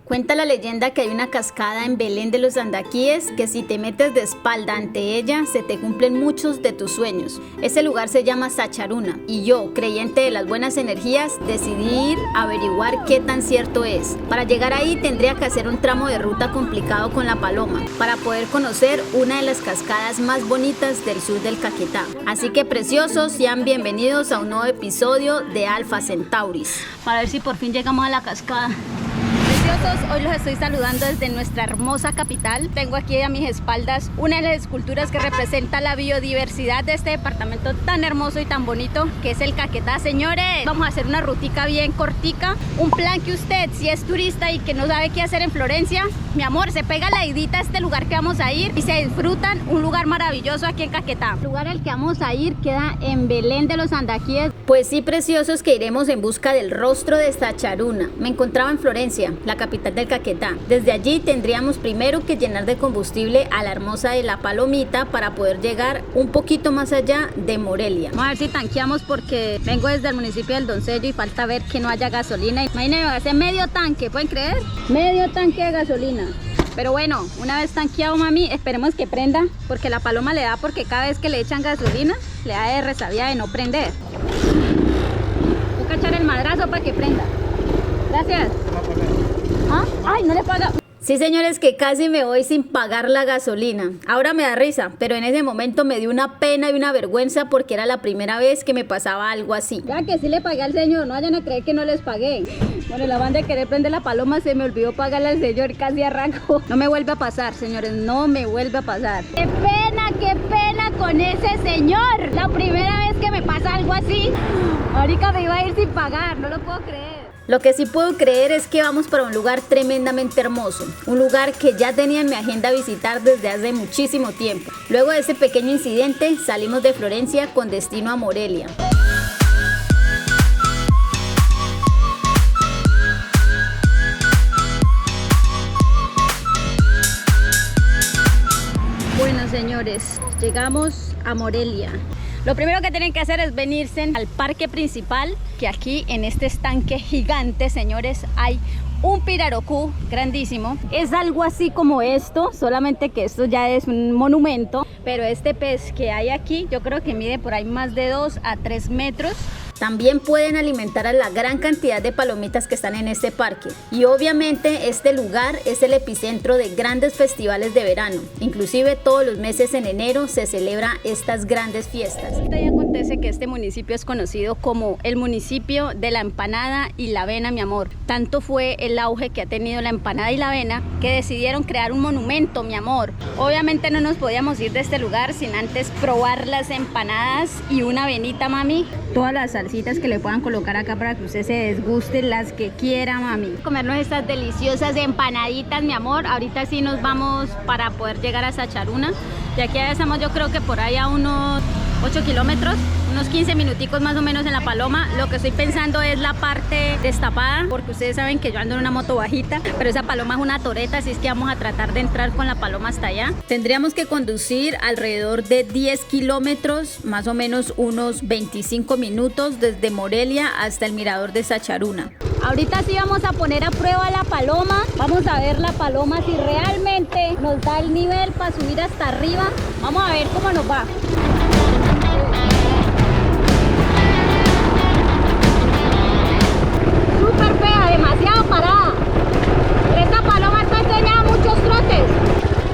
Cuenta la leyenda que hay una cascada en Belén de los Andaquíes que si te metes de espalda ante ella se te cumplen muchos de tus sueños. Ese lugar se llama Sacharuna y yo, creyente de las buenas energías, decidí ir a averiguar qué tan cierto es. Para llegar ahí tendría que hacer un tramo de ruta complicado con la paloma para poder conocer una de las cascadas más bonitas del sur del Caquetá. Así que preciosos, sean bienvenidos a un nuevo episodio de Alpha Centauris. Para ver si por fin llegamos a la cascada. Hoy los estoy saludando desde nuestra hermosa capital. Tengo aquí a mis espaldas una de las esculturas que representa la biodiversidad de este departamento tan hermoso y tan bonito que es el Caquetá. Señores, vamos a hacer una rutica bien cortica, un plan que usted, si es turista y que no sabe qué hacer en Florencia, mi amor, se pega la idita a este lugar que vamos a ir y se disfrutan un lugar maravilloso aquí en Caquetá. El lugar al que vamos a ir queda en Belén de los Andaquíes. Pues sí, preciosos, que iremos en busca del rostro de Sacharuna. Me encontraba en Florencia, la capital del Caquetá. Desde allí tendríamos primero que llenar de combustible a la hermosa de la Palomita para poder llegar un poquito más allá de Morelia. Vamos a ver si tanqueamos porque vengo desde el municipio del Doncello y falta ver que no haya gasolina. Imagínense, va a ser medio tanque, ¿pueden creer? Medio tanque de gasolina. Pero bueno, una vez tanqueado, mami, esperemos que prenda, porque la paloma le da porque cada vez que le echan gasolina le da de resabia de no prender. Voy a echar el madrazo para que prenda. Gracias. ¿Ah? Ay, no le paga. Sí, señores, que casi me voy sin pagar la gasolina. Ahora me da risa, pero en ese momento me dio una pena y una vergüenza porque era la primera vez que me pasaba algo así. Ya que sí le pagué al señor, no vayan a creer que no les pagué. Bueno, la banda de querer prender la paloma se me olvidó pagarle al señor, casi arranco. No me vuelve a pasar, señores, no me vuelve a pasar. ¡Qué pena con ese señor! La primera vez que me pasa algo así. Ahorita me iba a ir sin pagar, no lo puedo creer. Lo que sí puedo creer es que vamos para un lugar tremendamente hermoso, un lugar que ya tenía en mi agenda visitar desde hace muchísimo tiempo. Luego de ese pequeño incidente salimos de Florencia con destino a Morelia. Bueno, señores, llegamos a Morelia. Lo primero que tienen que hacer es venirse al parque principal, que aquí en este estanque gigante, señores, hay un pirarucú grandísimo. Es algo así como esto, solamente que esto ya es un monumento, pero este pez que hay aquí, yo creo que mide por ahí más de 2 a 3 metros. También pueden alimentar a la gran cantidad de palomitas que están en este parque. Y obviamente este lugar es el epicentro de grandes festivales de verano. Inclusive todos los meses en enero se celebran estas grandes fiestas. Y acontece que este municipio es conocido como el municipio de la empanada y la avena, mi amor. Tanto fue el auge que ha tenido la empanada y la avena que decidieron crear un monumento, mi amor. Obviamente no nos podíamos ir de este lugar sin antes probar las empanadas y una avenita, mami. Todas las salsitas que le puedan colocar acá para que usted se desguste, las que quiera, mami. Comernos estas deliciosas empanaditas, mi amor. Ahorita sí nos vamos para poder llegar a Sacharuna. De aquí ya estamos, yo creo que por ahí a unos 8 kilómetros, unos 15 minuticos más o menos en la paloma. Lo que estoy pensando es la parte destapada, porque ustedes saben que yo ando en una moto bajita, pero esa paloma es una toreta, así es que vamos a tratar de entrar con la paloma hasta allá. Tendríamos que conducir alrededor de 10 kilómetros, más o menos unos 25 minutos desde Morelia hasta el mirador de Sacharuna. Ahorita sí vamos a poner a prueba la paloma. Vamos a ver la paloma si realmente nos da el nivel para subir hasta arriba. Vamos a ver cómo nos va. Súper fea, demasiado parada. Esta paloma está enseñada a muchos trotes.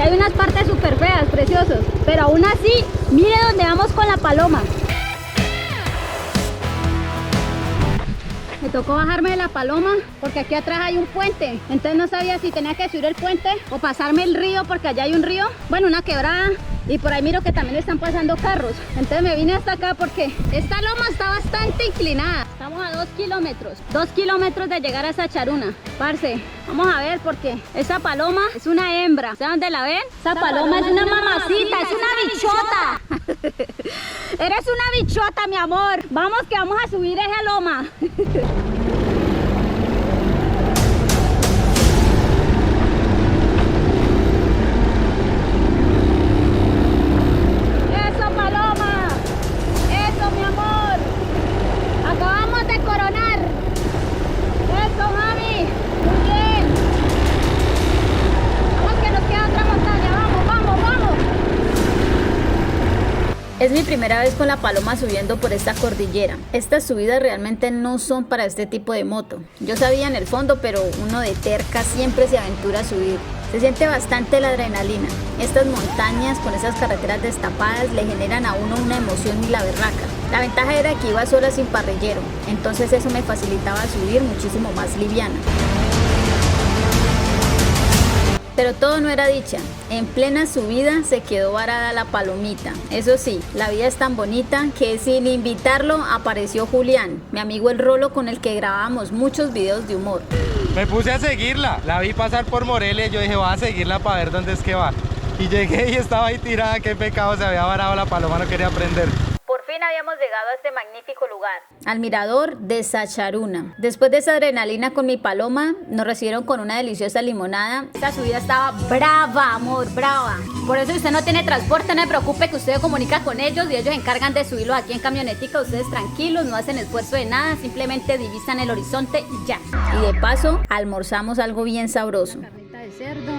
Hay unas partes súper feas, preciosos. Pero aún así, mire dónde vamos con la paloma. Me tocó bajarme de la paloma porque aquí atrás hay un puente. Entonces no sabía si tenía que subir el puente o pasarme el río porque allá hay un río. Bueno, una quebrada. Y por ahí miro que también están pasando carros. Entonces me vine hasta acá porque esta loma está bastante inclinada. Estamos a 2 kilómetros. 2 kilómetros de llegar a Sacharuna. Parce, vamos a ver porque esa paloma es una hembra. ¿Saben dónde la ven? Esa paloma es una mamacita, es una bichota. Eres una bichota, mi amor. Vamos que vamos a subir esa loma. Acabamos de coronar. Eso, mami. Muy bien. Es mi primera vez con la Paloma subiendo por esta cordillera. Estas subidas realmente no son para este tipo de moto. Yo sabía en el fondo, pero uno de terca siempre se aventura a subir. Se siente bastante la adrenalina. Estas montañas con esas carreteras destapadas le generan a uno una emoción y la berraca. La ventaja era que iba sola sin parrillero, entonces eso me facilitaba subir muchísimo más liviana. Pero todo no era dicha. En plena subida se quedó varada la Palomita. Eso sí, la vida es tan bonita que sin invitarlo apareció Julián, mi amigo el Rolo, con el que grabábamos muchos videos de humor. Me puse a seguirla, la vi pasar por Morelia y yo dije, voy a seguirla para ver dónde es que va. Y llegué y estaba ahí tirada, qué pecado, se había varado la paloma, no quería prender. Por fin habíamos llegado a este magnífico lugar, al mirador de Sacharuna. Después de esa adrenalina con mi Paloma, nos recibieron con una deliciosa limonada. Esta subida estaba brava, amor, brava. Por eso si usted no tiene transporte, no se preocupe, que usted se comunica con ellos y ellos se encargan de subirlos aquí en camionetica. Ustedes tranquilos, no hacen esfuerzo de nada, simplemente divisan el horizonte y ya. Y de paso, almorzamos algo bien sabroso. Carnita de cerdo,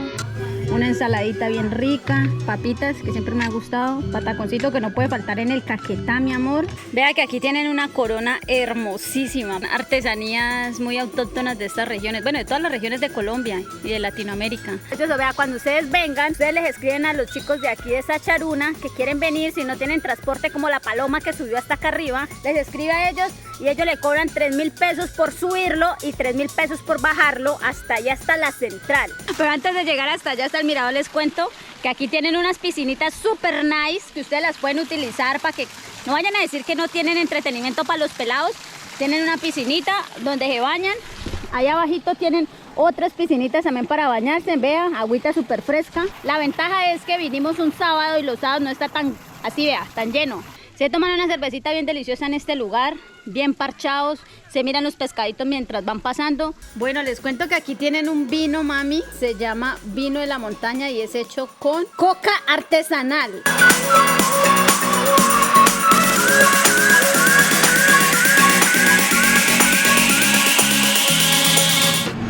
una ensaladita bien rica, papitas que siempre me ha gustado, pataconcito que no puede faltar en el Caquetá, mi amor. Vea que aquí tienen una corona hermosísima, artesanías muy autóctonas de estas regiones, bueno, de todas las regiones de Colombia y de Latinoamérica. Entonces, vea, cuando ustedes vengan, ustedes les escriben a los chicos de aquí de Sacharuna que quieren venir, si no tienen transporte como la Paloma que subió hasta acá arriba, les escribe a ellos y ellos le cobran 3.000 pesos por subirlo y 3.000 pesos por bajarlo hasta allá, hasta la central. Pero antes de llegar hasta allá, hasta el mirador, les cuento que aquí tienen unas piscinitas super nice que ustedes las pueden utilizar para que no vayan a decir que no tienen entretenimiento para los pelados. Tienen una piscinita donde se bañan. Ahí abajito tienen otras piscinitas también para bañarse. Vean, agüita súper fresca. La ventaja es que vinimos un sábado y los sábados no está tan así, vea, tan lleno. Se toman una cervecita bien deliciosa en este lugar, bien parchados, se miran los pescaditos mientras van pasando. Bueno, les cuento que aquí tienen un vino, mami, se llama vino de la montaña y es hecho con coca artesanal.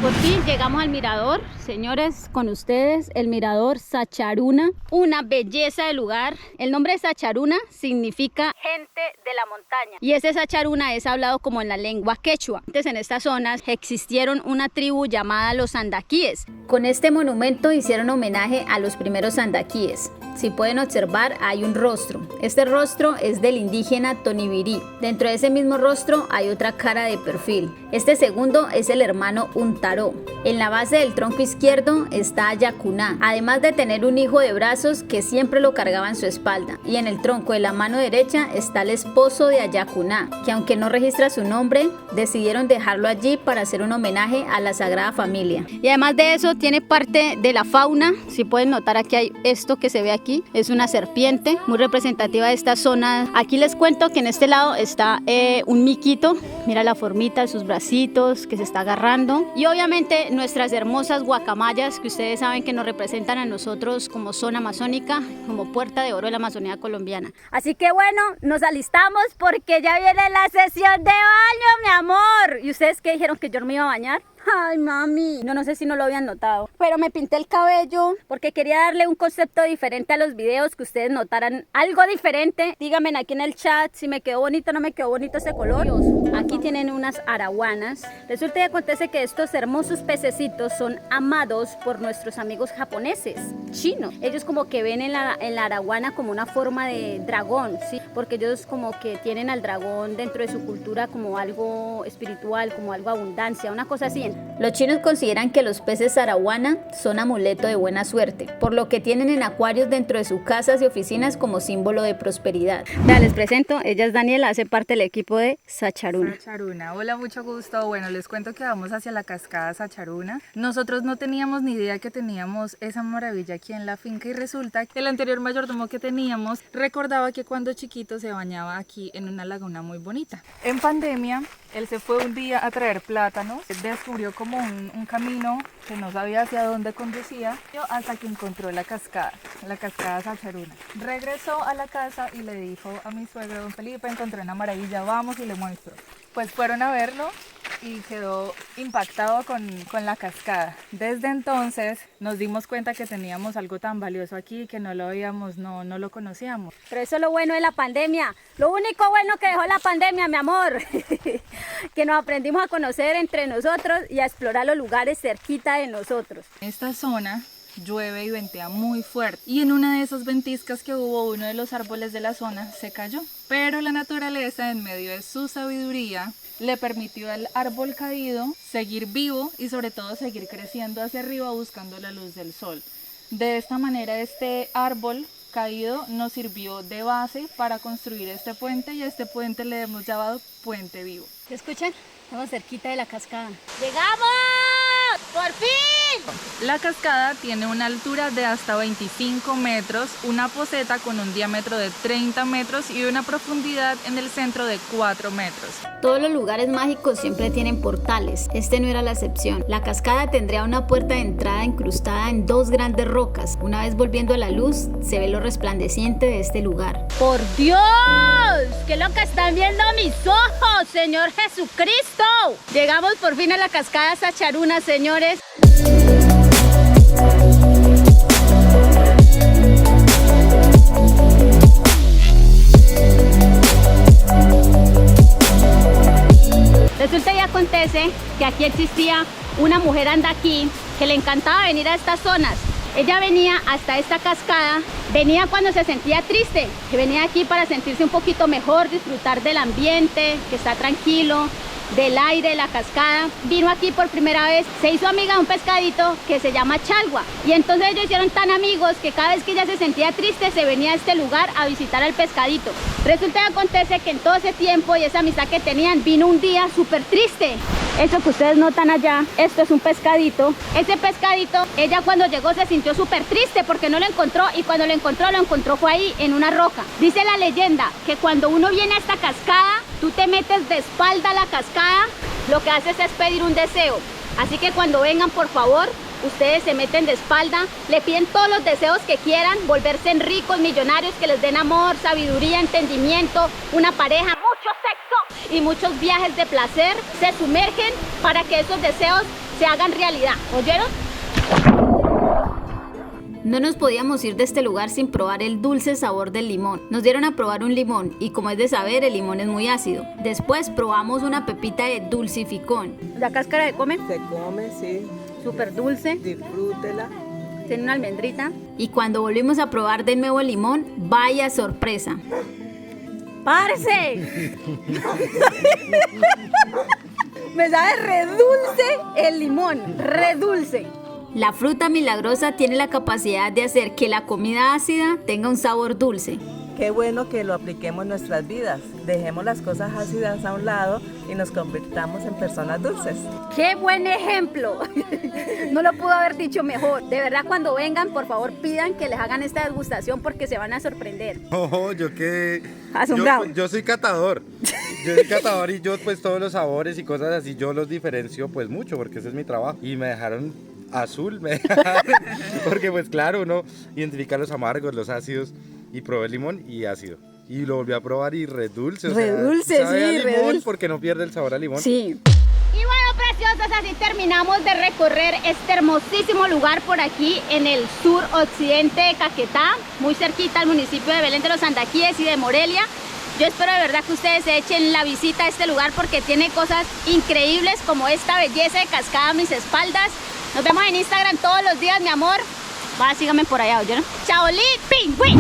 Por fin llegamos al mirador, señores, con ustedes el mirador Sacharuna, una belleza de lugar. El nombre de Sacharuna significa gente de la montaña y ese Sacharuna es hablado como en la lengua quechua. Antes en estas zonas existieron una tribu llamada los Andaquíes. Con este monumento hicieron homenaje a los primeros Andaquíes. Si pueden observar, hay un rostro. Este rostro es del indígena Tonibirí. Dentro de ese mismo rostro hay otra cara de perfil. Este segundo es el hermano Untaró. En la base del tronco izquierdo está Ayacuná, además de tener un hijo de brazos que siempre lo cargaba en su espalda. Y en el tronco de la mano derecha está el esposo de Ayacuná, que aunque no registra su nombre, decidieron dejarlo allí para hacer un homenaje a la Sagrada Familia. Y además de eso, tiene parte de la fauna. Si pueden notar, aquí hay esto que se ve aquí, es una serpiente muy representativa de esta zona. Aquí les cuento que en este lado está un miquito, mira la formita de sus bracitos que se está agarrando, y obviamente nuestras hermosas guacamayas que ustedes saben que nos representan a nosotros como zona amazónica, como puerta de oro de la Amazonía colombiana. Así que bueno, nos alistamos porque ya viene la sesión de baño, mi amor. ¿Y ustedes qué dijeron, que yo no me iba a bañar? Ay, mami, no sé si no lo habían notado, pero me pinté el cabello porque quería darle un concepto diferente a los videos, que ustedes notaran algo diferente. Díganme aquí en el chat si me quedó bonito o no me quedó bonito ese color. Aquí tienen unas araguanas. Resulta y acontece que estos hermosos pececitos son amados por nuestros amigos japoneses, chinos. Ellos como que ven en la araguana como una forma de dragón, ¿sí? Porque ellos como que tienen al dragón dentro de su cultura como algo espiritual, como algo abundancia, una cosa así. Los chinos consideran que los peces araguana son amuleto de buena suerte, por lo que tienen en acuarios dentro de sus casas y oficinas como símbolo de prosperidad. Ya les presento, ella es Daniela, hace parte del equipo de Sacharuna. Sacharuna, hola, mucho gusto. Bueno, les cuento que vamos hacia la cascada Sacharuna. Nosotros no teníamos ni idea que teníamos esa maravilla aquí en la finca y resulta que el anterior mayordomo que teníamos recordaba que cuando chiquito se bañaba aquí en una laguna muy bonita. En pandemia, él se fue un día a traer plátanos, descubrió como un camino que no sabía hacia dónde conducía, hasta que encontró la cascada Sacharuna. Regresó a la casa y le dijo a mi suegro, don Felipe, encontré una maravilla, vamos y le muestro. Pues fueron a verlo y quedó impactado con la cascada. Desde entonces nos dimos cuenta que teníamos algo tan valioso aquí que no lo veíamos, no lo conocíamos. Pero eso es lo bueno de la pandemia. Lo único bueno que dejó la pandemia, mi amor, que nos aprendimos a conocer entre nosotros y a explorar los lugares cerquita de nosotros. Esta zona llueve y ventea muy fuerte y en una de esas ventiscas que hubo, uno de los árboles de la zona se cayó, pero la naturaleza, en medio de su sabiduría, le permitió al árbol caído seguir vivo y sobre todo seguir creciendo hacia arriba buscando la luz del sol. De esta manera este árbol caído nos sirvió de base para construir este puente y a este puente le hemos llamado Puente Vivo. ¿Se escuchan? Estamos cerquita de la cascada. ¡Llegamos! ¡Por fin! La cascada tiene una altura de hasta 25 metros, una poceta con un diámetro de 30 metros y una profundidad en el centro de 4 metros. Todos los lugares mágicos siempre tienen portales. Este no era la excepción. La cascada tendría una puerta de entrada incrustada en 2 grandes rocas. Una vez volviendo a la luz, se ve lo resplandeciente de este lugar. ¡Por Dios! ¿Qué es lo que están viendo mis ojos, Señor Jesucristo? Llegamos por fin a la cascada Sacharuna, señores. Resulta y acontece que aquí existía una mujer andaquí que le encantaba venir a estas zonas. Ella venía hasta esta cascada, venía cuando se sentía triste, que venía aquí para sentirse un poquito mejor, disfrutar del ambiente, que está tranquilo, del aire, de la cascada. Vino aquí por primera vez, se hizo amiga de un pescadito que se llama chalwa, y entonces ellos hicieron tan amigos que cada vez que ella se sentía triste se venía a este lugar a visitar al pescadito. Resulta y acontece que en todo ese tiempo y esa amistad que tenían, vino un día súper triste. Eso que ustedes notan allá, esto es un pescadito. Ese pescadito, ella cuando llegó se sintió súper triste porque no lo encontró, y cuando lo encontró fue ahí en una roca. Dice la leyenda que cuando uno viene a esta cascada, tú te metes de espalda a la cascada, lo que haces es pedir un deseo. Así que cuando vengan, por favor, ustedes se meten de espalda, le piden todos los deseos que quieran, volverse ricos, millonarios, que les den amor, sabiduría, entendimiento, una pareja, mucho sexo y muchos viajes de placer. Se sumergen para que esos deseos se hagan realidad. ¿Oyeron? No nos podíamos ir de este lugar sin probar el dulce sabor del limón. Nos dieron a probar un limón y, como es de saber, el limón es muy ácido. Después probamos una pepita de dulcificón. ¿La cáscara se come? Se come, sí. Súper dulce. Disfrútela. Tiene una almendrita. Y cuando volvimos a probar de nuevo el limón, vaya sorpresa. ¡Parce! Me sabe re dulce el limón, re dulce. La fruta milagrosa tiene la capacidad de hacer que la comida ácida tenga un sabor dulce. Qué bueno que lo apliquemos en nuestras vidas. Dejemos las cosas ácidas a un lado y nos convirtamos en personas dulces. ¡Qué buen ejemplo! No lo pudo haber dicho mejor. De verdad, cuando vengan, por favor, pidan que les hagan esta degustación porque se van a sorprender. Oh, yo qué... Asombrado. Yo soy catador. Yo soy catador y yo pues todos los sabores y cosas así yo los diferencio pues mucho porque ese es mi trabajo. Y me dejaron azul, porque pues claro, uno identifica los amargos, los ácidos, y probé el limón y ácido. Y lo volví a probar y re dulce. Dulce, sabe a sí, limón re dulce. Porque no pierde el sabor a limón. Sí. Y bueno, preciosas, así terminamos de recorrer este hermosísimo lugar por aquí en el sur occidente de Caquetá, muy cerquita al municipio de Belén de los Andaquíes y de Morelia. Yo espero de verdad que ustedes se echen la visita a este lugar porque tiene cosas increíbles como esta belleza de cascada a mis espaldas. Nos vemos en Instagram todos los días, mi amor. Va, síganme por allá, ¿oyeron? ¡Chaolí, pingüín!